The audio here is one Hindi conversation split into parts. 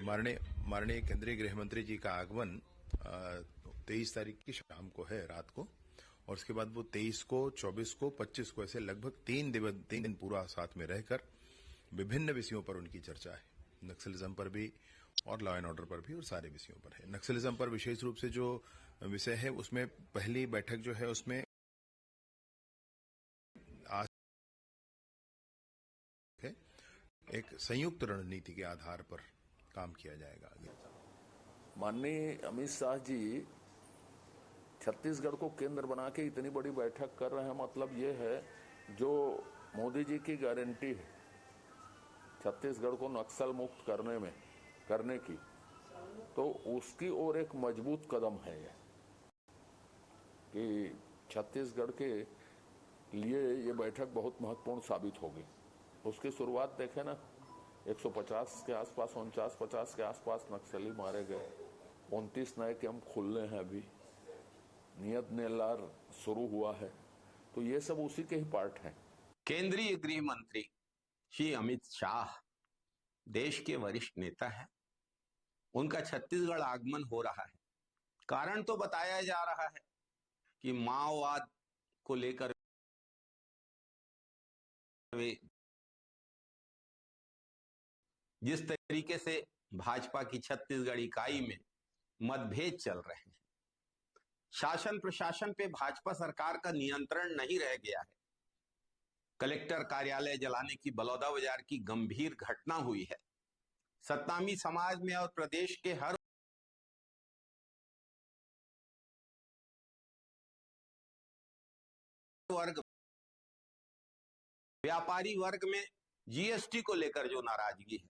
माननीय माननीय केंद्रीय गृह मंत्री जी का आगमन 23 तारीख की शाम को है, रात को, और उसके बाद वो 23 को, 24 को, 25 को, ऐसे लगभग 3 दिन पूरा साथ में रहकर विभिन्न विषयों पर उनकी चर्चा है। नक्सलिज्म पर भी और लॉ एंड ऑर्डर पर भी, और सारे विषयों पर है। नक्सलिज्म पर विशेष रूप से जो विषय है, उसमें पहली बैठक जो है उसमें आज एक संयुक्त रणनीति के आधार पर काम किया जाएगा। माननीय अमित शाह जी छत्तीसगढ़ को केंद्र बना के इतनी बड़ी बैठक कर रहे हैं, मतलब ये है जो मोदी जी की गारंटी है छत्तीसगढ़ को नक्सल मुक्त करने की, तो उसकी ओर एक मजबूत कदम है ये कि छत्तीसगढ़ के लिए ये बैठक बहुत महत्वपूर्ण साबित होगी। उसकी शुरुआत देखें ना, 150 के आसपास, 49-50 के आसपास नक्सली मारे गए, 29 नए कैंप खुलने हैं, अभी नियत नेलार शुरू हुआ है, तो ये सब उसी के ही पार्ट हैं। केंद्रीय गृह मंत्री श्री अमित शाह देश के वरिष्ठ नेता हैं। उनका छत्तीसगढ़ आगमन हो रहा है। कारण तो बताया जा रहा है कि माओवाद को लेकर वे जिस तरीके से भाजपा की छत्तीसगढ़ इकाई में मतभेद चल रहे हैं, शासन प्रशासन पे भाजपा सरकार का नियंत्रण नहीं रह गया है। कलेक्टर कार्यालय जलाने की बलौदा बाजार की गंभीर घटना हुई है। सत्नामी समाज में और प्रदेश के हर वर्ग, व्यापारी वर्ग में जीएसटी को लेकर जो नाराजगी है,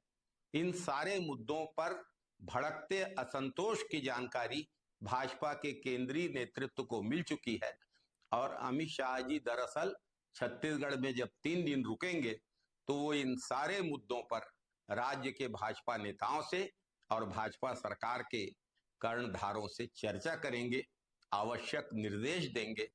इन सारे मुद्दों पर भड़कते असंतोष की जानकारी भाजपा के केंद्रीय नेतृत्व को मिल चुकी है। और अमित शाह जी दरअसल छत्तीसगढ़ में जब 3 दिन रुकेंगे तो वो इन सारे मुद्दों पर राज्य के भाजपा नेताओं से और भाजपा सरकार के कर्णधारों से चर्चा करेंगे, आवश्यक निर्देश देंगे।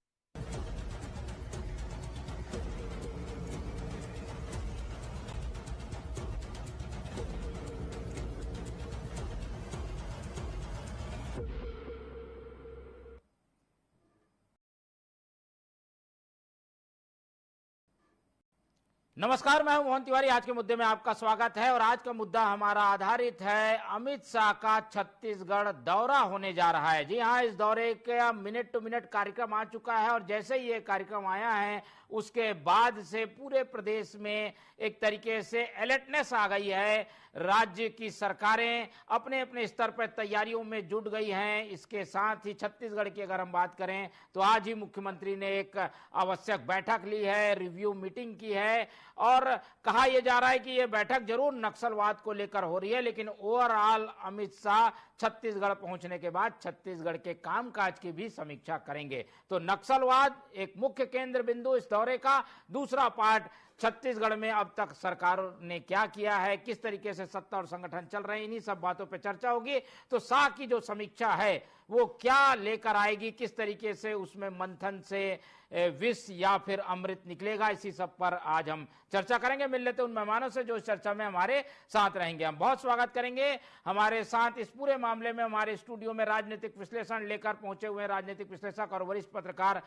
नमस्कार, मैं हूं मोहन तिवारी। आज के मुद्दे में आपका स्वागत है और आज का मुद्दा हमारा आधारित है अमित शाह का छत्तीसगढ़ दौरा होने जा रहा है। जी हां, इस दौरे का मिनट टू मिनट कार्यक्रम आ चुका है और जैसे ही ये कार्यक्रम आया है उसके बाद से पूरे प्रदेश में एक तरीके से अलर्टनेस आ गई है। राज्य की सरकारें अपने अपने स्तर पर तैयारियों में जुट गई हैं। इसके साथ ही छत्तीसगढ़ की अगर हम बात करें तो आज ही मुख्यमंत्री ने एक आवश्यक बैठक ली है, रिव्यू मीटिंग की है और कहा यह जा रहा है कि यह बैठक जरूर नक्सलवाद को लेकर हो रही है, लेकिन ओवरऑल अमित शाह छत्तीसगढ़ पहुंचने के बाद छत्तीसगढ़ के कामकाज की भी समीक्षा करेंगे। तो नक्सलवाद एक मुख्य केंद्र बिंदु इस दौरे का। दूसरा पार्ट, छत्तीसगढ़ में अब तक सरकार ने क्या किया है, किस तरीके से सत्ता और संगठन चल रहे हैं, इन्हीं सब बातों पर चर्चा होगी। तो शाह की जो समीक्षा है वो क्या लेकर आएगी, किस तरीके से उसमें मंथन से विष या फिर अमृत निकलेगा, इसी सब पर आज हम चर्चा करेंगे। मिल लेते उन मेहमानों से जो इस चर्चा में हमारे साथ रहेंगे। हम बहुत स्वागत करेंगे हमारे साथ इस पूरे मामले में हमारे स्टूडियो में राजनीतिक विश्लेषण लेकर पहुंचे हुए राजनीतिक विश्लेषक और वरिष्ठ पत्रकार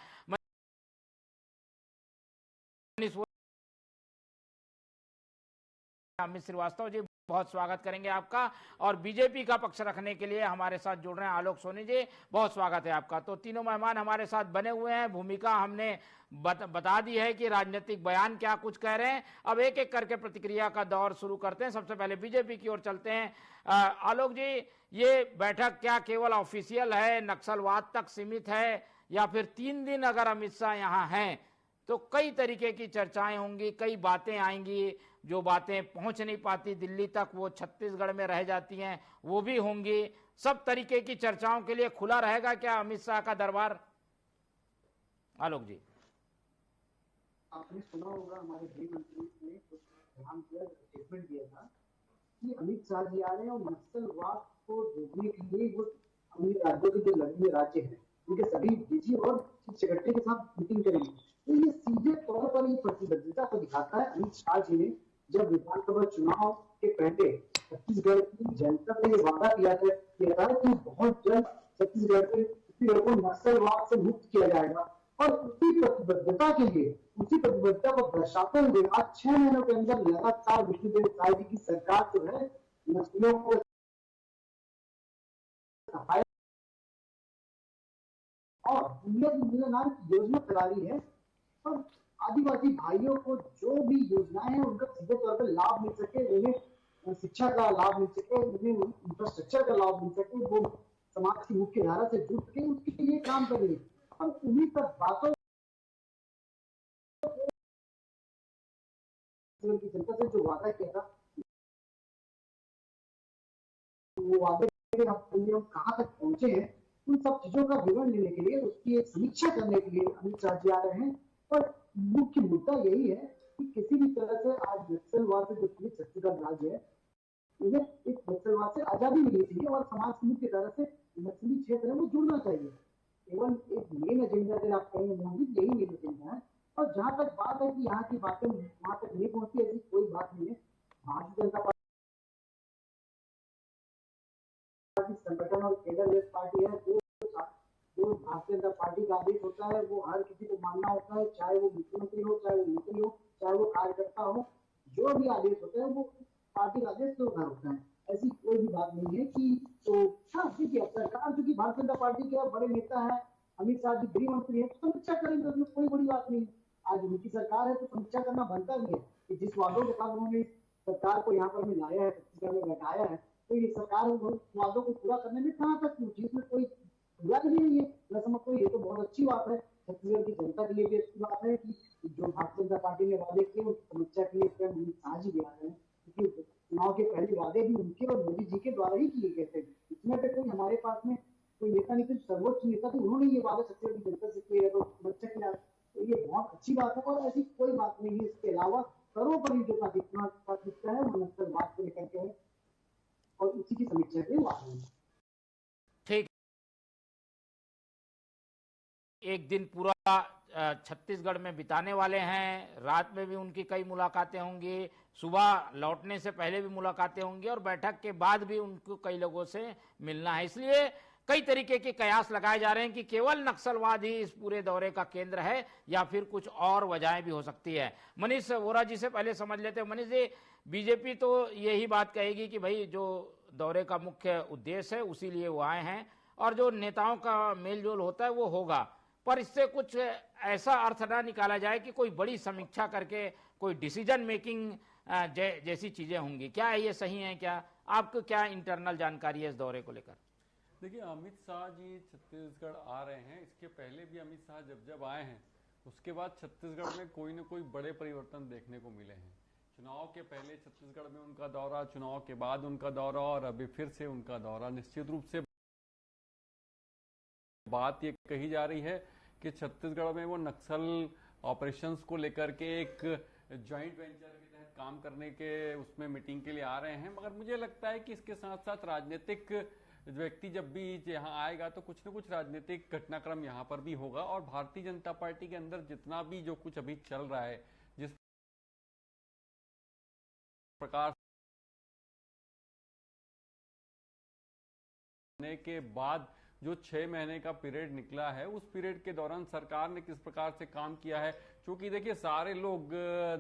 अमित श्रीवास्तव जी, बहुत स्वागत करेंगे आपका। और बीजेपी का पक्ष रखने के लिए हमारे साथ जुड़ रहे हैं आलोक सोनी जी, बहुत स्वागत है आपका। तो तीनों मेहमान हमारे साथ बने हुए हैं। भूमिका हमने बता दी है कि राजनीतिक बयान क्या कुछ कह रहे हैं। अब एक एक करके प्रतिक्रिया का दौर शुरू करते हैं। सबसे पहले बीजेपी की ओर चलते हैं। आलोक जी, ये बैठक क्या केवल ऑफिशियल है, नक्सलवाद तक सीमित है, या फिर 3 दिन अगर अमित शाह यहाँ हैं तो कई तरीके की चर्चाएं होंगी, कई बातें आएंगी, जो बातें पहुंच नहीं पाती दिल्ली तक वो छत्तीसगढ़ में रह जाती हैं, वो भी होंगी। सब तरीके की चर्चाओं के लिए खुला रहेगा क्या अमित शाह का दरबार? आलोक जी, आपने सुना होगा हमारे गृह मंत्री ने कुछ ध्यान दिया, स्टेटमेंट दिया था कि अमित शाह जी आ रहे हैं और नक्सलवाद को रोकने के लिए वो अपने राज्यों के जो लड़े राज्य हैं उनके सभी डीजी और चीफ सेक्रेटरी के साथ मीटिंग करेंगे। तो ये सीधे तौर पर ही प्रतिबद्धता को दिखाता है अमित शाह जी ने जब विधानसभा चुनाव के पहले छत्तीसगढ़ की जनता से ये वादा किया था कि बहुत जल्द छत्तीसगढ़ को नक्सलवाद से मुक्त किया जाएगा, और उसी प्रतिबद्धता को दर्शाते हुए आज 6 महीनों के अंदर लगातार विष्णुदेव साय जी की सरकार जो है नक्सलियों को सफाया और नाम की योजना चला रही है। और आदिवासी भाइयों को जो भी योजनाएं हैं उनका सीधे तौर पर लाभ मिल सके, उन्हें शिक्षा का लाभ मिल सके, उन्हें इंफ्रास्ट्रक्चर का लाभ मिल सके, वो समाज की मुख्य धारा से जुड़ सके, उसके लिए काम कर रही है। और उन्हीं सब बातों की जनता से जो वादा किया था, वो वादे हम कहाँ तक पहुंचे हैं, उन सब चीजों का विवरण लेने के लिए, उसकी एक समीक्षा करने के लिए अमित शाह जी आ रहे हैं। और मुख्य मुद्दा यही है कि किसी भी तरह से आज नक्सलवाद से जो पूरी छत्तीसगढ़ राज्य है, उन्हें इस नक्सलवाद से आजादी मिलनी चाहिए और समाज की मुख्य तरह से नक्सली क्षेत्र में जुड़ना चाहिए। केवल एक मेन एजेंडा अगर आप कहेंगे मोदी, यही मेन एजेंडा है। और जहां तक बात है कि यहाँ की बातें वहां तक नहीं पहुंचती, ऐसी कोई बात नहीं है। भारतीय जनता पार्टी संगठन और केडर पार्टी है, जो भारतीय जनता पार्टी का आदेश होता है वो हर किसी को मानना होता है, चाहे वो मुख्यमंत्री हो, चाहे वो मंत्री हो, चाहे वो कार्यकर्ता हो, जो भी आदेश होता है वो पार्टी का आदेश तो होता है। ऐसी कोई भी बात नहीं है कि तो हाँ देखिए, सरकार जो कि भारतीय जनता पार्टी के बड़े नेता है, अमित शाह जी गृह मंत्री है, तो समीक्षा करेंगे, उसमें कोई बड़ी बात नहीं। आज उनकी सरकार है तो समीक्षा करना बनता भी है कि जिस वादों के साथ उन्होंने सरकार को यहाँ पर लाया है, छत्तीसगढ़ में बैठाया है, तो ये सरकार वादों को पूरा करने में कहाँ तक पहुंची, इसमें कोई बुरा नहीं है। मैं समझता हूँ ये तो बहुत अच्छी बात है, छत्तीसगढ़ की जनता के लिए भी अच्छी बात है कि जो भारतीय जनता पार्टी ने वादे किए उनकी समीक्षा के लिए स्वयं अमित शाह जी भी आ रहे हैं, क्योंकि चुनाव के पहले वादे भी उनके और मोदी जी के द्वारा ही किए गए थे। इसमें पे कोई हमारे पास में कोई नेता नहीं थे, सर्वोच्च नेता थे, उन्होंने ये वादा छत्तीसगढ़ की जनता से किए, तो समीक्षा के लिए तो ये बहुत अच्छी बात है और ऐसी कोई बात नहीं है। इसके अलावा सर्वोपरि जो प्राथमिकता है वो नक्सलवाद को लेकर के है और उसी की समीक्षा के लिए आ रहे हैं। ठीक, एक दिन पूरा छत्तीसगढ़ में बिताने वाले हैं, रात में भी उनकी कई मुलाकातें होंगी, सुबह लौटने से पहले भी मुलाकातें होंगी और बैठक के बाद भी उनको कई लोगों से मिलना है। इसलिए कई तरीके के कयास लगाए जा रहे हैं कि केवल नक्सलवाद ही इस पूरे दौरे का केंद्र है या फिर कुछ और वजहें भी हो सकती है। मनीष वोरा जी से पहले समझ लेते हैं। मनीष जी, बीजेपी तो यही बात कहेगी कि भाई जो दौरे का मुख्य उद्देश्य है उसी लिए वो आए हैं और जो नेताओं का मेलजोल होता है वो होगा, पर इससे कुछ ऐसा अर्थ ना निकाला जाए कि कोई बड़ी समीक्षा करके कोई डिसीजन मेकिंग जैसी चीजें होंगी। क्या ये सही है? क्या आपको क्या इंटरनल जानकारी है इस दौरे को लेकर? देखिए, अमित शाह जी छत्तीसगढ़ आ रहे हैं, इसके पहले भी अमित शाह जब आए हैं उसके बाद छत्तीसगढ़ में कोई न कोई बड़े परिवर्तन देखने को मिले हैं। चुनाव के पहले छत्तीसगढ़ में उनका दौरा, चुनाव के बाद उनका दौरा और अभी फिर से उनका दौरा। निश्चित रूप से बात ये कही जा रही है कि छत्तीसगढ़ में वो नक्सल ऑपरेशंस को लेकर के एक जॉइंट वेंचर के तहत काम करने के उसमें मीटिंग के लिए आ रहे हैं। मगर मुझे लगता है कि इसके साथ साथ राजनीतिक व्यक्ति जब भी यहाँ आएगा तो कुछ न कुछ राजनीतिक घटनाक्रम यहाँ पर भी होगा और भारतीय जनता पार्टी के अंदर जितना भी जो कुछ अभी चल रहा है, जिस प्रकार के बाद जो 6 महीने का पीरियड निकला है, उस पीरियड के दौरान सरकार ने किस प्रकार से काम किया है। क्योंकि देखिए सारे लोग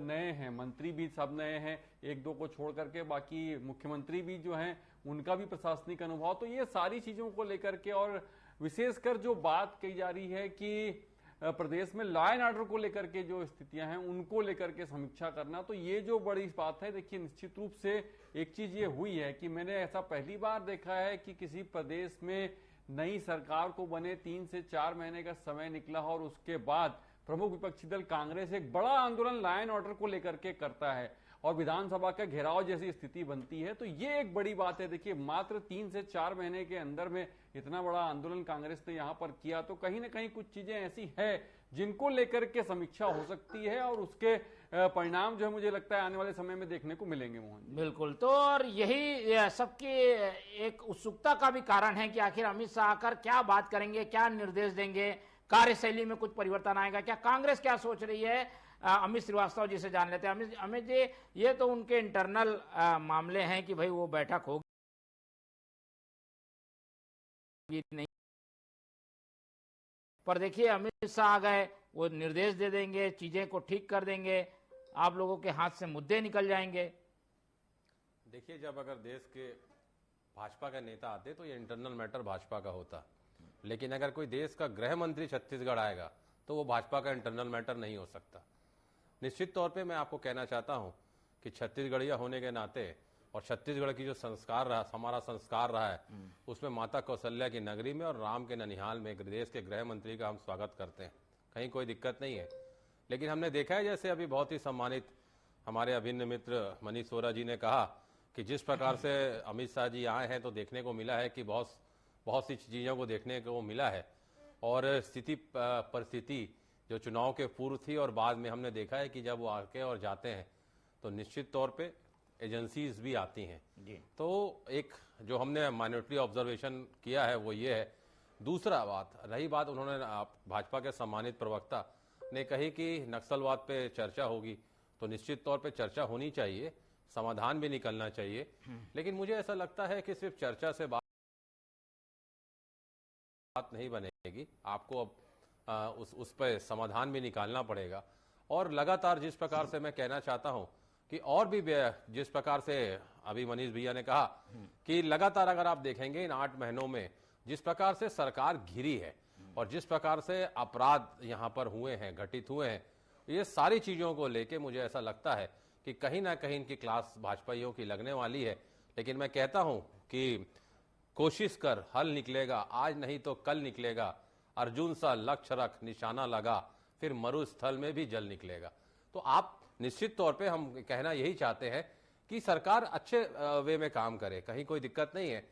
नए हैं, मंत्री भी सब नए हैं, एक दो को छोड़ करके बाकी मुख्यमंत्री भी जो हैं उनका भी प्रशासनिक अनुभव, तो ये सारी चीजों को लेकर के और विशेषकर जो बात कही जा रही है कि प्रदेश में लॉ एंड ऑर्डर को लेकर के जो स्थितियां हैं उनको लेकर के समीक्षा करना, तो ये जो बड़ी बात है। देखिए निश्चित रूप से एक चीज ये हुई है कि मैंने ऐसा पहली बार देखा है कि किसी प्रदेश में नई सरकार को बने 3 से 4 महीने का समय निकला और उसके बाद प्रमुख विपक्षी दल कांग्रेस एक बड़ा आंदोलन लॉ एंड ऑर्डर को लेकर के करता है और विधानसभा का घेराव जैसी स्थिति बनती है, तो ये एक बड़ी बात है। देखिए मात्र 3 से 4 महीने के अंदर में इतना बड़ा आंदोलन कांग्रेस ने यहां पर किया, तो कहीं ना कहीं कुछ चीजें ऐसी है जिनको लेकर के समीक्षा हो सकती है और उसके परिणाम जो है मुझे लगता है आने वाले समय में देखने को मिलेंगे। मोहन बिल्कुल, तो और यही सबकी एक उत्सुकता का भी कारण है कि आखिर अमित शाह आकर क्या बात करेंगे, क्या निर्देश देंगे, कार्यशैली में कुछ परिवर्तन आएगा क्या, कांग्रेस क्या सोच रही है, अमित श्रीवास्तव जी से जान लेते हैं। अमित जी, ये तो उनके इंटरनल मामले हैं कि भाई वो बैठक होगी नहीं, पर देखिए अमित शाह आ गए, वो निर्देश दे देंगे, चीजें को ठीक कर देंगे, आप लोगों के हाथ से मुद्दे निकल जाएंगे। देखिए, जब अगर देश के भाजपा के नेता आते तो ये इंटरनल मैटर भाजपा का होता, लेकिन अगर कोई देश का गृह मंत्री छत्तीसगढ़ आएगा तो वो भाजपा का इंटरनल मैटर नहीं हो सकता। निश्चित तौर पे मैं आपको कहना चाहता हूं कि छत्तीसगढ़िया होने के नाते और छत्तीसगढ़ की जो संस्कार रहा, हमारा संस्कार रहा है, उसमें माता कौशल्या की नगरी में और राम के ननिहाल में देश के गृह मंत्री का हम स्वागत करते हैं, कहीं कोई दिक्कत नहीं है। लेकिन हमने देखा है, जैसे अभी बहुत ही सम्मानित हमारे अभिन्न मित्र मनीष सोरा जी ने कहा कि जिस प्रकार से अमित शाह जी आए हैं तो देखने को मिला है कि बहुत सी चीज़ों को देखने को मिला है, और स्थिति परिस्थिति जो चुनाव के पूर्व थी और बाद में हमने देखा है कि जब वो आके और जाते हैं तो निश्चित तौर पे एजेंसीज भी आती हैं जी। तो एक जो हमने माइनॉरिटी ऑब्जर्वेशन किया है वो ये है। दूसरा बात रही बात, उन्होंने भाजपा के सम्मानित प्रवक्ता ने कही कि नक्सलवाद पे चर्चा होगी, तो निश्चित तौर पे चर्चा होनी चाहिए, समाधान भी निकलना चाहिए, लेकिन मुझे ऐसा लगता है कि सिर्फ चर्चा से बात नहीं बनेगी, आपको अब उस पर समाधान भी निकालना पड़ेगा। और लगातार जिस प्रकार से मैं कहना चाहता हूं कि और भी जिस प्रकार से अभी मनीष भैया ने कहा कि लगातार अगर आप देखेंगे इन 8 महीनों में जिस प्रकार से सरकार घिरी है और जिस प्रकार से अपराध यहां पर हुए हैं, घटित हुए हैं, ये सारी चीजों को लेके मुझे ऐसा लगता है कि कहीं ना कहीं इनकी क्लास भाजपाइयों की लगने वाली है। लेकिन मैं कहता हूं कि कोशिश कर, हल निकलेगा, आज नहीं तो कल निकलेगा, अर्जुन सा लक्ष्य रख, निशाना लगा, फिर मरुस्थल में भी जल निकलेगा। तो आप निश्चित तौर पे हम कहना यही चाहते हैं कि सरकार अच्छे वे में काम करे, कहीं कोई दिक्कत नहीं है,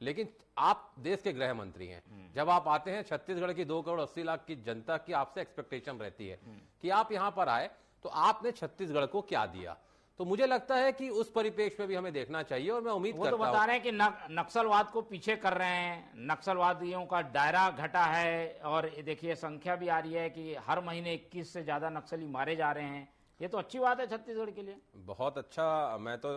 लेकिन आप देश के गृह मंत्री हैं, जब आप आते हैं छत्तीसगढ़ की 2 करोड़ 80 लाख की जनता की आपसे एक्सपेक्टेशन रहती है कि आप यहां पर आए तो आपने छत्तीसगढ़ को क्या दिया। तो मुझे लगता है कि उस परिप्रेक्ष्य में भी हमें देखना चाहिए, और मैं उम्मीद करता हूं। वो तो बता रहे हैं कि नक्सलवाद को पीछे कर रहे हैं, नक्सलवादियों का दायरा घटा है, और देखिए संख्या भी आ रही है कि हर महीने 21 से ज्यादा नक्सली मारे जा रहे हैं। ये तो अच्छी बात है छत्तीसगढ़ के लिए, बहुत अच्छा।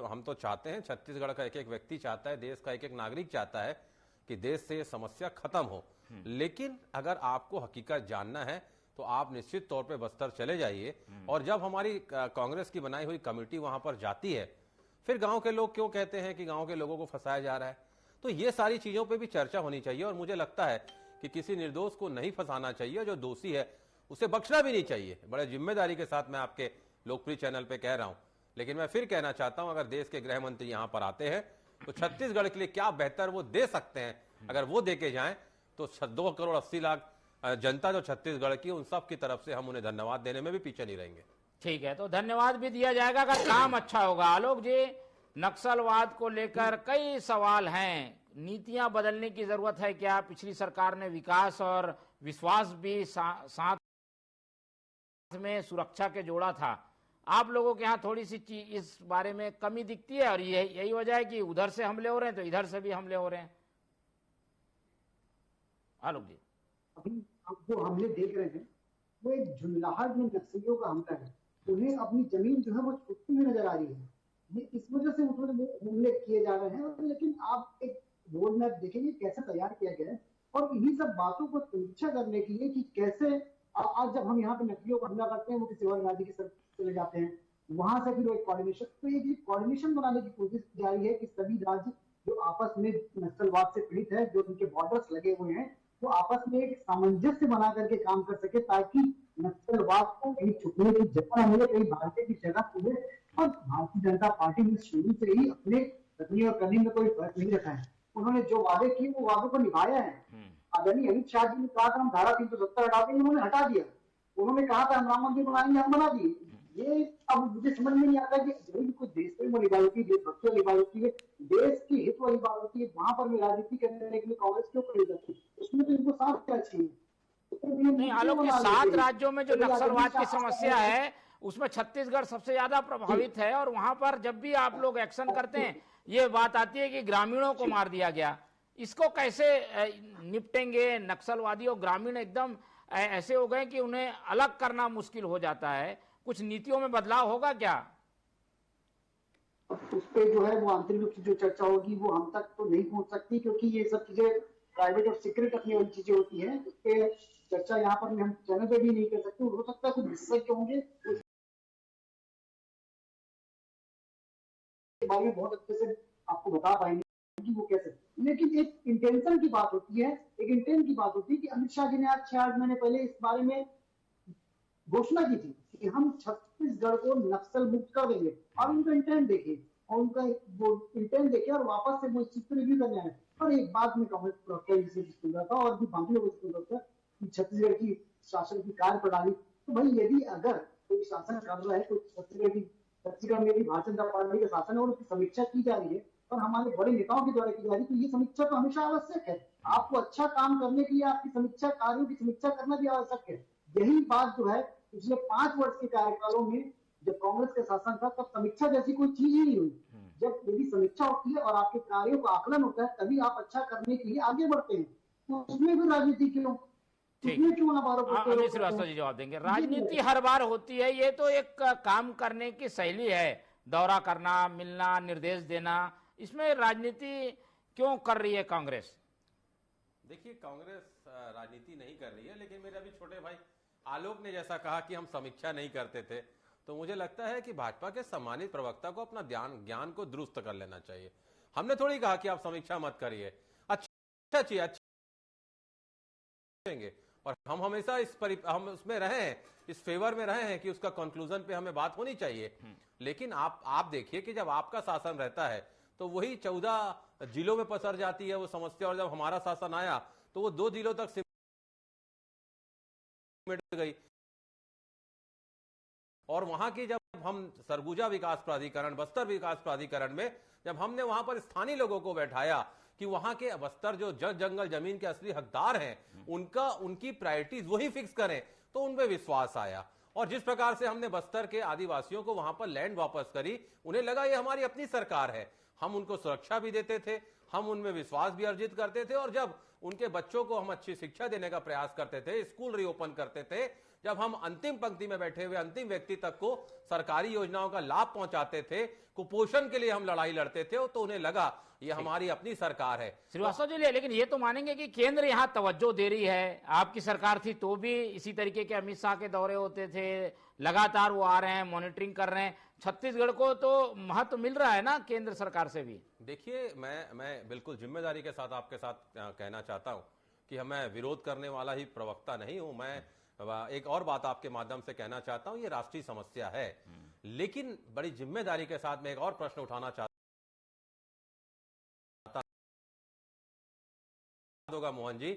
हम तो चाहते हैं, छत्तीसगढ़ का एक एक व्यक्ति चाहता है, देश का एक एक नागरिक चाहता है कि देश से ये समस्या खत्म हो। लेकिन अगर आपको हकीकत जानना है तो आप निश्चित तौर पे बस्तर चले जाइए, और जब हमारी कांग्रेस की बनाई हुई कमेटी वहां पर जाती है, फिर गांव के लोग क्यों कहते हैं कि गांव के लोगों को फंसाया जा रहा है, तो ये सारी चीजों पे भी चर्चा होनी चाहिए। और मुझे लगता है कि किसी निर्दोष को नहीं फंसाना चाहिए, जो दोषी है उसे बख्शना भी नहीं चाहिए। बड़े जिम्मेदारी के साथ मैं आपके लोकप्रिय चैनल पे कह रहा हूं। लेकिन मैं फिर कहना चाहता हूं, अगर देश के गृह मंत्री यहां पर आते हैं तो छत्तीसगढ़ के लिए क्या बेहतर वो दे सकते हैं, अगर वो देके जाएं तो 2 करोड़ 80 लाख जनता जो छत्तीसगढ़ की, उन सब की तरफ से हम उन्हें धन्यवाद देने में भी पीछे नहीं रहेंगे। ठीक है, तो धन्यवाद भी दिया जाएगा अगर काम अच्छा होगा। आलोक जी, नक्सलवाद को लेकर कई सवाल हैं, नीतियां बदलने की जरूरत है क्या? पिछली सरकार ने विकास और विश्वास भी साथ में सुरक्षा के जोड़ा था। आप लोगों के यहाँ थोड़ी सी इस बारे में कमी दिखती है, और यही वजह है कि उधर से हमले हो रहे हैं तो इधर से भी हमले हो रहे हैं। आलोक जी, अभी अब जो हमले देख रहे हैं वो एक झुंझलाहट में नक्सलियों का हमला है। उन्हें अपनी जमीन जो है वो छूटती हुई नजर आ रही है, ये इस वजह से हमले किए जा रहे हैं। लेकिन आप एक रोड मैप देखेंगे कैसे तैयार किया गया है, और इन्हीं सब बातों को समीक्षा करने के लिए कि कैसे आज जब हम यहाँ पे नकलियों को हमला करते हैं, वो किसी और राज्य की तरफ चले जाते हैं, वहां से फिर एक कोऑर्डिनेशन, तो ये कोऑर्डिनेशन बनाने की कोशिश की जा रही है कि सभी राज्य जो आपस में नक्सलवाद से पीड़ित है, जो उनके बॉर्डर्स लगे हुए हैं, वो आपस में एक सामंजस्य बना करके काम कर सके, ताकि नक्सलवाद को कहीं छुपने की जगह मिले, कहीं भागने की जगह मिले। और भारतीय जनता पार्टी ने शुरू से ही अपने कथनी और करनी में कोई फर्क नहीं रखा है। उन्होंने जो वादे किए वो वादों को निभाया है। आदरणीय अमित शाह जी ने कहा था हम धारा 370 हटा देंगे, उन्होंने हटा दिया। उन्होंने कहा था हम राम मंदिर बनाएंगे, हम बना दिए। ये अब मुझे समझ में नहीं आता कि जब भी कोई देश प्रेम वाली बात होती है, देशभक्ति वाली बात होती है, देश की हित वाली बात होती है, वहां पर भी राजनीति करने के लिए कांग्रेस क्यों खड़ी जाती है? उसमें तो इनको साफ क्या चाहिए। नहीं, आलोक जी, 7 राज्यों में जो नक्सलवाद की समस्या है उसमें छत्तीसगढ़ सबसे ज्यादा प्रभावित है, और वहां पर जब भी आप लोग एक्शन करते हैं ये बात आती है कि ग्रामीणों को मार दिया गया। इसको कैसे निपटेंगे? नक्सलवादी और ग्रामीण एकदम ऐसे हो गए कि उन्हें अलग करना मुश्किल हो जाता है। कुछ नीतियों में बदलाव होगा क्या? उस पे जो है वो आंतरिक रूप से जो चर्चा होगी वो हम तक तो नहीं पहुंच सकती, क्योंकि ये सब चीजें प्राइवेट और सीक्रेट अपनी वाली चीजें होती हैं। उस पे चर्चा यहाँ पर हम चैनल पे भी नहीं कर सकते। हो सकता है कुछ विशेषज्ञ होंगे बारे में बहुत अच्छे से आपको बता पाएंगे कि वो कैसे। लेकिन एक इंटेंशन की बात होती है, एक इंटेंट की बात होती है कि अमित शाह जी ने आज 6-8 महीने पहले इस बारे में घोषणा की थी कि हम छत्तीसगढ़ को नक्सल मुक्त कर देंगे। और उनका इंटेंट देखिए, और उनका वो इंटेंट देखिए, और वापस से वो इस चीज को रिव्यू करने आए। और एक बात में कहूंगा था और भी बाकी लोगों से कहूंगा कि छत्तीसगढ़ की शासन की कार्य प्रणाली, तो भाई यदि अगर कोई शासन कर रहा है तो छत्तीसगढ़ में भी भारतीय जनता पार्टी का शासन है और उसकी समीक्षा की जा रही है और हमारे बड़े नेताओं के द्वारा की जा रही है, तो ये समीक्षा तो हमेशा आवश्यक है। आपको अच्छा काम करने के लिए आपकी समीक्षा, कार्यों की समीक्षा करना भी आवश्यक है। यही बात जो है पिछले 5 वर्ष के कार्यकालों में जब कांग्रेस का शासन था तब समीक्षा जैसी कोई चीज ही नहीं हुई। जब यदि समीक्षा होती है और आपके कार्यों का आकलन होता है तभी आप अच्छा करने के लिए आगे बढ़ते हैं। तो उसमें भी राजनीति क्यों? उसमें क्यों ना बार अमित श्रीवास्तव जी जवाब देंगे। राजनीति हर बार होती है, ये तो एक काम करने की शैली है, दौरा करना, मिलना, निर्देश देना। इसमें राजनीति क्यों कर रही है कांग्रेस? देखिए, कांग्रेस राजनीति नहीं कर रही है, लेकिन मेरे अभी छोटे भाई आलोक ने जैसा कहा कि हम समीक्षा नहीं करते थे, तो मुझे लगता है कि भाजपा के सम्मानित प्रवक्ता को अपना ज्ञान को दुरुस्त कर लेना चाहिए। हमने थोड़ी कहा कि आप समीक्षा मत करिए, अच्छा और हम हमेशा हम उसमें रहे हैं, इस फेवर में रहे हैं कि उसका कंक्लूजन पे हमें बात होनी चाहिए। लेकिन आप देखिए कि जब आपका शासन रहता है तो वही 14 जिलों में पसर जाती है वो समस्या, और जब हमारा शासन आया तो वो 2 जिलों तक सिमट गई। और वहां की जब हम सरगुजा विकास प्राधिकरण, बस्तर विकास प्राधिकरण में जब हमने वहां पर स्थानीय लोगों को बैठाया कि वहां के बस्तर जो जंगल जमीन के असली हकदार हैं उनकी प्रायोरिटीज वही फिक्स करें, तो उनमें विश्वास आया। और जिस प्रकार से हमने बस्तर के आदिवासियों को वहां पर लैंड वापस करी, उन्हें लगा ये हमारी अपनी सरकार है। हम उनको सुरक्षा भी देते थे, हम उनमें विश्वास भी अर्जित करते थे, और जब उनके बच्चों को हम अच्छी शिक्षा देने का प्रयास करते थे, स्कूल रीओपन करते थे, जब हम अंतिम पंक्ति में बैठे हुए अंतिम व्यक्ति तक को सरकारी योजनाओं का लाभ पहुंचाते थे, कुपोषण के लिए हम लड़ाई लड़ते थे, तो उन्हें लगा ये हमारी अपनी सरकार है। श्रीवास्तव जी, लेकिन ये तो मानेंगे कि केंद्र यहाँ तवज्जो दे रही है। आपकी सरकार थी तो भी इसी तरीके के अमित शाह के दौरे होते थे, लगातार वो आ रहे हैं, मॉनिटरिंग कर रहे हैं। छत्तीसगढ़ को तो महत्व मिल रहा है ना केंद्र सरकार से भी। देखिए, मैं बिल्कुल जिम्मेदारी के साथ आपके साथ कहना चाहता हूं कि मैं विरोध करने वाला ही प्रवक्ता नहीं हूं। मैं एक और बात आपके माध्यम से कहना चाहता हूं, ये राष्ट्रीय समस्या है, लेकिन बड़ी जिम्मेदारी के साथ मैं एक और प्रश्न उठाना चाहता होगा मोहन जी,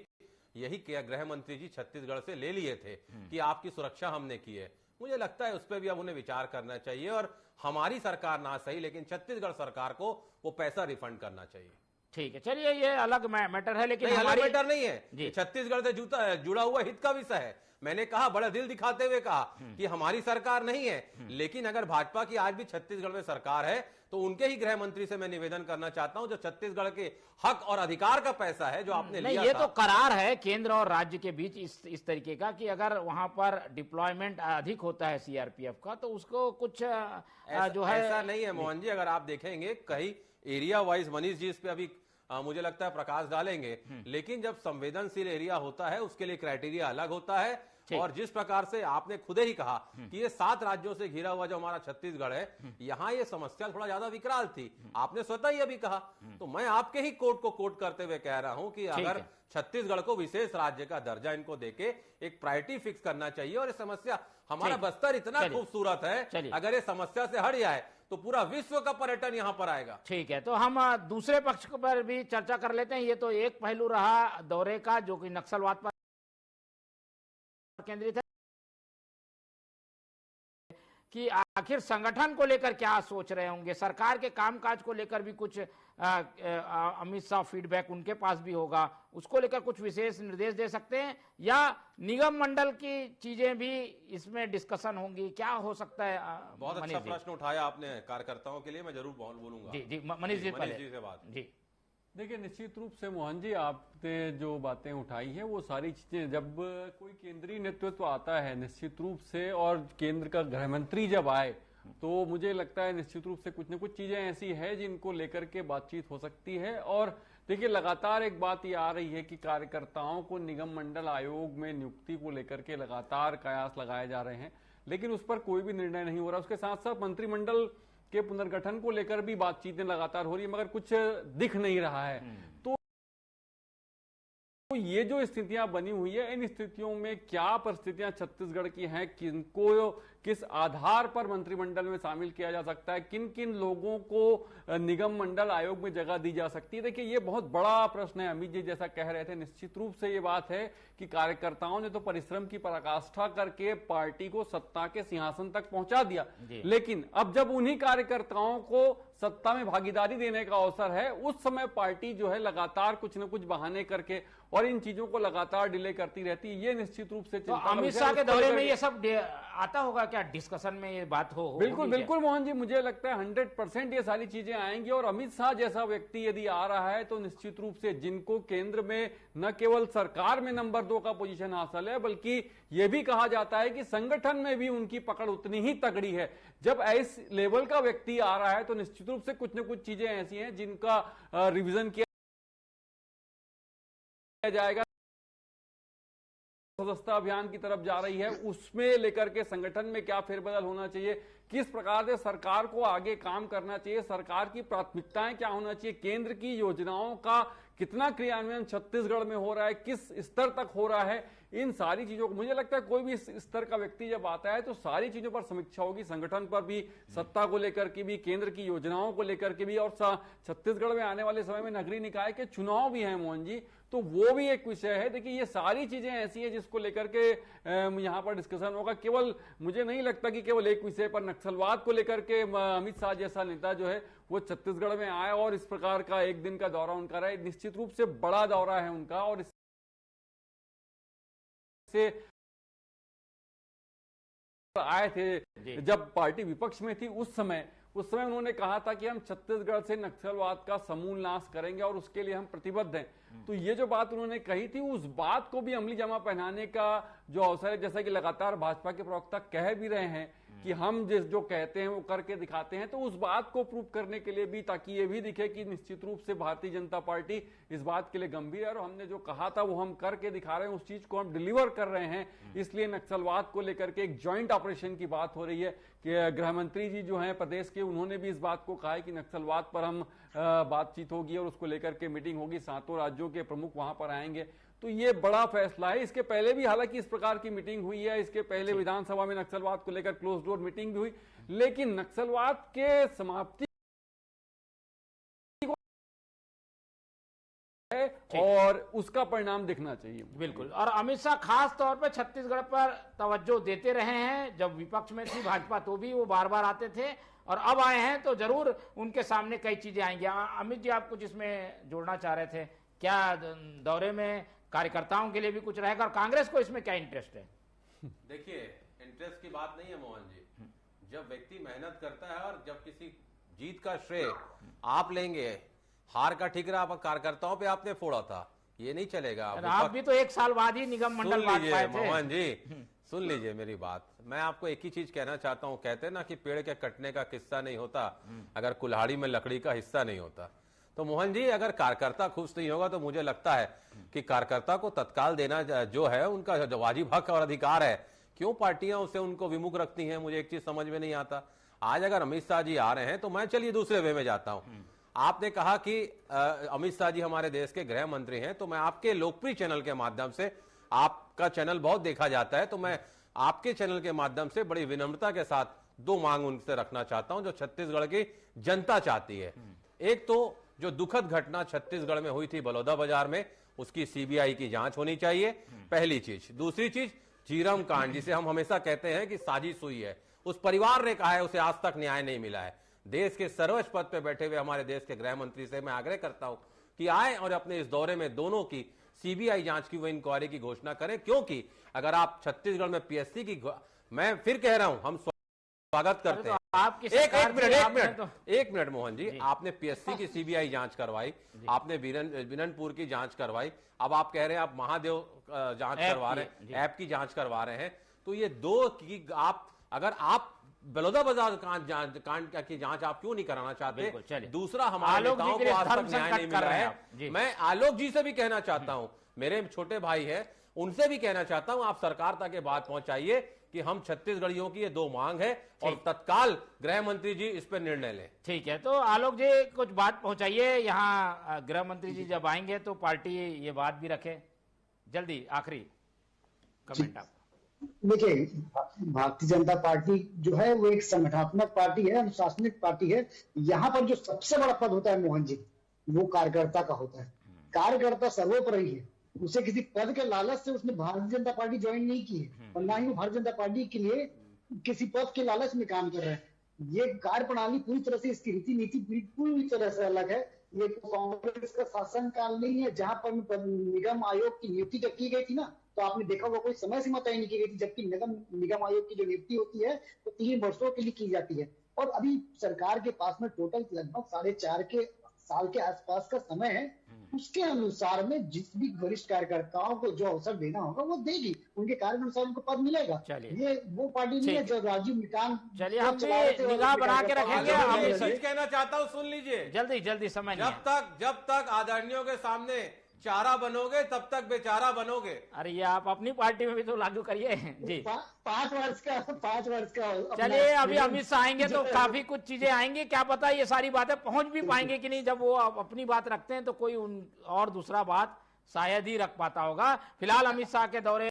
यही गृह मंत्री जी छत्तीसगढ़ से ले लिए थे कि आपकी सुरक्षा हमने की है। मुझे लगता है उस पर भी अब उन्हें विचार करना चाहिए, और हमारी सरकार ना सही लेकिन छत्तीसगढ़ सरकार को वो पैसा रिफंड करना चाहिए। ठीक है, चलिए ये अलग मैटर है, लेकिन अलग मैटर नहीं है, छत्तीसगढ़ से जुड़ा हुआ हित का विषय है। मैंने कहा, बड़ा दिल दिखाते हुए कहा कि हमारी सरकार नहीं है, लेकिन अगर भाजपा की आज भी छत्तीसगढ़ में सरकार है तो उनके ही गृह मंत्री से मैं निवेदन करना चाहता हूं, जो छत्तीसगढ़ के हक और अधिकार का पैसा है जो आपने लिया ये तो करार है केंद्र और राज्य के बीच इस तरीके का कि अगर वहां पर डिप्लॉयमेंट अधिक होता है सीआरपीएफ का तो उसको कुछ जो है ऐसा नहीं है मोहन जी। अगर आप देखेंगे कहीं एरिया वाइज, मनीष जी इस पे अभी मुझे लगता है प्रकाश डालेंगे, लेकिन जब संवेदनशील एरिया होता है उसके लिए क्राइटेरिया अलग होता है। और जिस प्रकार से आपने खुद ही कहा कि ये 7 राज्यों से घिरा हुआ जो हमारा छत्तीसगढ़ है, यहाँ ये समस्या थोड़ा ज्यादा विकराल थी, आपने स्वतः ही अभी कहा। तो मैं आपके ही कोर्ट को कोट करते हुए कह रहा हूं कि अगर छत्तीसगढ़ को विशेष राज्य का दर्जा इनको देके एक प्रायोरिटी फिक्स करना चाहिए। और ये समस्या, हमारा बस्तर इतना खूबसूरत है, अगर ये समस्या से हट जाए तो पूरा विश्व का पर्यटन यहां पर आएगा। ठीक है, तो हम दूसरे पक्ष पर भी चर्चा कर लेते हैं। ये तो एक पहलू रहा दौरे का जो कि नक्सलवाद पर केंद्रित है कि आखिर संगठन को लेकर क्या सोच रहे होंगे, सरकार के कामकाज को लेकर भी कुछ अमित शाह फीडबैक उनके पास भी होगा, उसको लेकर कुछ विशेष निर्देश दे सकते हैं, या निगम मंडल की चीजें भी इसमें डिस्कशन होंगी, क्या हो सकता है? बहुत अच्छा प्रश्न उठाया आपने कार्यकर्ताओं के लिए, मैं जरूर बोलूंगा। जी, मनीष जी से बात जी। देखिए, निश्चित रूप से मोहन जी, आपने जो बातें उठाई हैं वो सारी चीजें, जब कोई केंद्रीय नेतृत्व आता है निश्चित रूप से, और केंद्र का गृह मंत्री जब आए, तो मुझे लगता है निश्चित रूप से कुछ न कुछ चीजें ऐसी है जिनको लेकर के बातचीत हो सकती है। और देखिए, लगातार एक बात ये आ रही है कि कार्यकर्ताओं को निगम मंडल आयोग में नियुक्ति को लेकर के लगातार कयास लगाए जा रहे हैं, लेकिन उस पर कोई भी निर्णय नहीं हो रहा। उसके साथ साथ मंत्रिमंडल के पुनर्गठन को लेकर भी बातचीतें लगातार हो रही है, मगर कुछ दिख नहीं रहा है। तो ये जो स्थितियां बनी हुई है, इन स्थितियों में क्या परिस्थितियां छत्तीसगढ़ की हैं, किनको किस आधार पर मंत्रिमंडल में शामिल किया जा सकता है, किन किन लोगों को निगम मंडल आयोग में जगह दी जा सकती है, देखिए ये बहुत बड़ा प्रश्न है। अमित जी जैसा कह रहे थे, निश्चित रूप से ये बात है कि कार्यकर्ताओं ने तो परिश्रम की पराकाष्ठा करके पार्टी को सत्ता के सिंहासन तक पहुंचा दिया, लेकिन अब जब उन्हीं कार्यकर्ताओं को सत्ता में भागीदारी देने का अवसर है, उस समय पार्टी जो है लगातार कुछ न कुछ बहाने करके और इन चीजों को लगातार डिले करती रहती है। ये निश्चित रूप से तो अमित शाह के दौरे में ये सब आता होगा क्या, डिस्कशन में ये बात हो? बिल्कुल बिल्कुल मोहन जी, मुझे लगता है 100% ये सारी चीजें आएंगी। और अमित शाह जैसा व्यक्ति यदि आ रहा है तो निश्चित रूप से जिनको केंद्र में न केवल सरकार में नंबर 2 का पोजीशन हासिल है, बल्कि ये भी कहा जाता है कि संगठन में भी उनकी पकड़ उतनी ही तगड़ी है। जब इस लेवल का व्यक्ति आ रहा है तो निश्चित रूप से कुछ न कुछ चीजें ऐसी हैं जिनका रिवीजन किया जाएगा। सदस्यता अभियान की तरफ जा रही है, उसमें लेकर के संगठन में क्या फेरबदल होना चाहिए, किस प्रकार से सरकार को आगे काम करना चाहिए, सरकार की प्राथमिकताएं क्या होना चाहिए, केंद्र की योजनाओं का कितना क्रियान्वयन छत्तीसगढ़ में हो रहा है, किस स्तर तक हो रहा है, इन सारी चीजों को मुझे लगता है कोई भी स्तर का व्यक्ति जब आता है तो सारी चीजों पर समीक्षा होगी, संगठन पर भी, सत्ता को लेकर के भी, केंद्र की योजनाओं को लेकर के भी। और छत्तीसगढ़ में आने वाले समय में नगरीय निकाय के चुनाव भी हैं मोहन जी, तो वो भी एक विषय है। देखिए, ये सारी चीजें ऐसी हैं जिसको लेकर के यहाँ पर डिस्कशन होगा। केवल मुझे नहीं लगता कि केवल एक विषय पर, नक्सलवाद को लेकर के अमित शाह जैसा नेता जो है वो छत्तीसगढ़ में आए और इस प्रकार का एक दिन का दौरा उनका रहा, निश्चित रूप से बड़ा दौरा है उनका। और इससे आए थे जब पार्टी विपक्ष में थी, उस समय उन्होंने कहा था कि हम छत्तीसगढ़ से नक्सलवाद का समूल नाश करेंगे और उसके लिए हम प्रतिबद्ध हैं। तो ये जो बात उन्होंने कही थी, उस बात को भी अमली जामा पहनाने का जो अवसर है, जैसा कि लगातार भाजपा के प्रवक्ता कह भी रहे हैं कि हम जो कहते हैं वो करके दिखाते हैं, तो उस बात को प्रूव करने के लिए भी, ताकि ये भी दिखे कि निश्चित रूप से भारतीय जनता पार्टी इस बात के लिए गंभीर है और हमने जो कहा था वो हम करके दिखा रहे हैं, उस चीज को हम डिलीवर कर रहे हैं। इसलिए नक्सलवाद को लेकर के एक ज्वाइंट ऑपरेशन की बात हो रही है कि गृह मंत्री जी जो हैं प्रदेश के, उन्होंने भी इस बात को कहा है कि नक्सलवाद पर हम बातचीत होगी और उसको लेकर के मीटिंग होगी, 7 राज्यों के प्रमुख वहां पर आएंगे। तो ये बड़ा फैसला है। इसके पहले भी हालांकि इस प्रकार की मीटिंग हुई है, इसके पहले विधानसभा में नक्सलवाद को लेकर क्लोज डोर मीटिंग भी हुई, लेकिन नक्सलवाद के समाप्ति और उसका परिणाम दिखना चाहिए। बिल्कुल। और अमित शाह खास तौर पर छत्तीसगढ़ पर तवज्जो देते रहे हैं। जब विपक्ष में थी भाजपा तो भी वो बार बार आते थे, और अब आए हैं तो जरूर उनके सामने कई चीजें आएंगी। अमित जी, आप कुछ इसमें जोड़ना चाह रहे थे क्या? दौरे में कार्यकर्ताओं के लिए भी कुछ रहेगा और कांग्रेस को इसमें क्या इंटरेस्ट है? देखिए, इंटरेस्ट की बात नहीं है मोहन जी। जब व्यक्ति मेहनत करता है और जब किसी जीत का श्रेय आप लेंगे, हार का ठिकरा आप कार्यकर्ताओं पे आपने फोड़ा था, ये नहीं चलेगा। आप भी तो 1 साल बाद ही निगम मंडल बांट पाए थे। मोहन जी सुन लीजिए मेरी बात, मैं आपको एक ही चीज कहना चाहता हूं। कहते हैं ना कि पेड़ के कटने का किस्सा नहीं होता अगर कुल्हाड़ी में लकड़ी का हिस्सा नहीं होता। तो मोहन जी, अगर कार्यकर्ता खुश नहीं होगा तो मुझे लगता है कि कार्यकर्ता को तत्काल देना जो है उनका वाजिब हक और अधिकार है। क्यों पार्टियां उसे उनको विमुख रखती हैं, मुझे एक चीज समझ में नहीं आता। आज अगर अमित शाह जी आ रहे हैं तो मैं चलिए दूसरे वे में जाता हूं। आपने कहा कि अमित शाह जी हमारे देश के गृह मंत्री हैं, तो मैं आपके लोकप्रिय चैनल के माध्यम से, आपका चैनल बहुत देखा जाता है, तो मैं आपके चैनल के माध्यम से बड़ी विनम्रता के साथ 2 मांग उनसे रखना चाहता हूं जो छत्तीसगढ़ की जनता चाहती है। एक तो जो दुखद घटना छत्तीसगढ़ में हुई थी बलौदा बाजार में, उसकी सीबीआई की जांच होनी चाहिए, पहली चीज। दूसरी चीज, झीरम कांड, जिसे हम हमेशा कहते हैं कि साजिश हुई है, उस परिवार ने कहा है उसे आज तक न्याय नहीं मिला है। देश के सर्वोच्च पद पे बैठे हुए हमारे देश के गृह मंत्री से मैं आग्रह करता हूं कि आए और अपने इस दौरे में दोनों की सीबीआई जांच की, वो इंक्वायरी की घोषणा करें। क्योंकि अगर आप छत्तीसगढ़ में पीएससी की, मैं फिर कह रहा हूं, हम स्वागत करते हैं। आपकी एक सरकार थी, आपने एक मिनट मोहन जी, आपने पीएससी की सीबीआई जांच करवाई, आपने बिरनपुर की जांच करवाई, अब आप कह रहे हैं आप महादेव जांच करवा रहे हैं, ऐप की जांच करवा रहे हैं। तो ये दो की आप, अगर आप बलौदाबाजार कांड की जांच आप क्यों नहीं कराना चाहते? दूसरा, हमारे नेताओं को आज तक न्याय नहीं मिला है। मैं आलोक जी से भी कहना चाहता हूं, मेरे छोटे भाई हैं, उनसे भी कहना चाहता हूं, आप सरकार तक ये बात पहुंचाइए कि हम छत्तीसगढ़ियों की ये दो मांग है और तत्काल गृह मंत्री जी इस पर निर्णय लें। ठीक है, तो आलोक जी कुछ बात पहुंचाइए, यहाँ गृह मंत्री जी जब आएंगे तो पार्टी ये बात भी रखे। जल्दी आखिरी कमेंट आप। देखिए, भारतीय जनता पार्टी जो है वो एक संगठनात्मक पार्टी है, अनुशासनिक पार्टी है। यहाँ पर जो सबसे बड़ा पद होता है मोहन जी, वो कार्यकर्ता का होता है। कार्यकर्ता सर्वोपरि है। उसे किसी पद के लालच से उसने भारतीय जनता पार्टी ज्वाइन नहीं की है, और ना ही वो भारतीय जनता पार्टी के लिए किसी पद के लालच में काम कर रहा है। ये कार्य प्रणाली पूरी तरह से, इसकी रीति नीति पूरी तरह से अलग है। ये कांग्रेस का शासन काल नहीं है, जहां पर निगम आयोग की नियुक्ति जब की गई थी ना, तो आपने देखा होगा कोई समय सीमा तय नहीं की गई थी, जबकि निगम आयोग की जो नियुक्ति होती है वो 3 वर्षों के लिए की जाती है। और अभी सरकार के पास में टोटल लगभग 4.5 साल के आसपास का समय है। उसके अनुसार में जिस भी वरिष्ठ कार्यकर्ताओं को जो अवसर देना होगा वो देगी, उनके कार्य अनुसार उनको पद मिलेगा। ये वो पार्टी नहीं है जो राजीव निकान, चलिए हम भी निगाह बना के रखेंगे। हम ये सच कहना चाहता हूं, सुन लीजिए, जल्दी समय नहीं है। जब तक आदरणियों के सामने चारा बनोगे तब तक बेचारा बनोगे। अरे ये आप अपनी पार्टी में भी तो लागू करिए जी। 5 वर्ष का चलिए, अभी अमित शाह आएंगे तो काफी कुछ चीजें आएंगी, क्या पता ये सारी बातें पहुंच भी पाएंगे कि नहीं। जब वो अपनी बात रखते हैं तो कोई और दूसरा बात शायद ही रख पाता होगा। फिलहाल अमित शाह के दौरे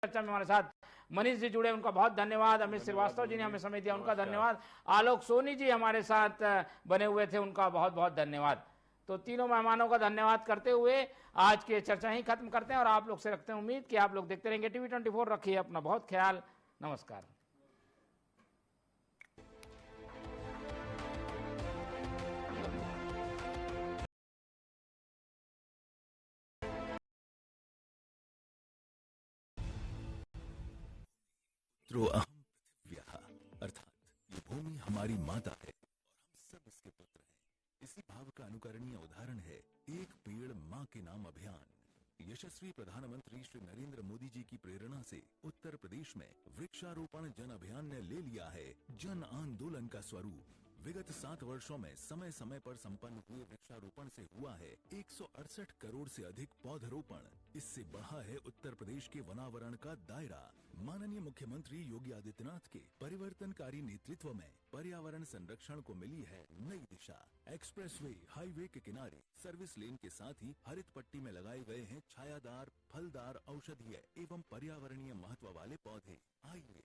चर्चा में हमारे साथ मनीष जी जुड़े, उनका बहुत धन्यवाद। अमित श्रीवास्तव जी ने हमें समय दिया, उनका धन्यवाद। आलोक सोनी जी हमारे साथ बने हुए थे, उनका बहुत बहुत धन्यवाद। तो तीनों मेहमानों का धन्यवाद करते हुए आज की चर्चा ही खत्म करते हैं और आप लोग से रखते हैं उम्मीद कि आप लोग देखते रहेंगे टीवी 24। रखिए अपना बहुत ख्याल। नमस्कार। अर्थात ये भूमि हमारी माता है और हम सब इसके पुत्र हैं। इसी भाव का अनुकरणीय उदाहरण है एक पेड़ मां के नाम अभियान। यशस्वी प्रधानमंत्री श्री नरेंद्र मोदी जी की प्रेरणा से उत्तर प्रदेश में वृक्षारोपण जन अभियान ने ले लिया है जन आंदोलन का स्वरूप। विगत 7 वर्षों में समय समय पर संपन्न हुए वृक्षारोपण से हुआ है 168 करोड़ से अधिक पौधरोपण। इससे बढ़ा है उत्तर प्रदेश के वनावरण का दायरा। माननीय मुख्यमंत्री योगी आदित्यनाथ के परिवर्तनकारी नेतृत्व में पर्यावरण संरक्षण को मिली है नई दिशा। एक्सप्रेसवे, हाईवे के किनारे सर्विस लेन के साथ ही हरित पट्टी में लगाए गए हैं छायादार, फलदार, औषधीय एवं पर्यावरणीय महत्व वाले पौधे। आइए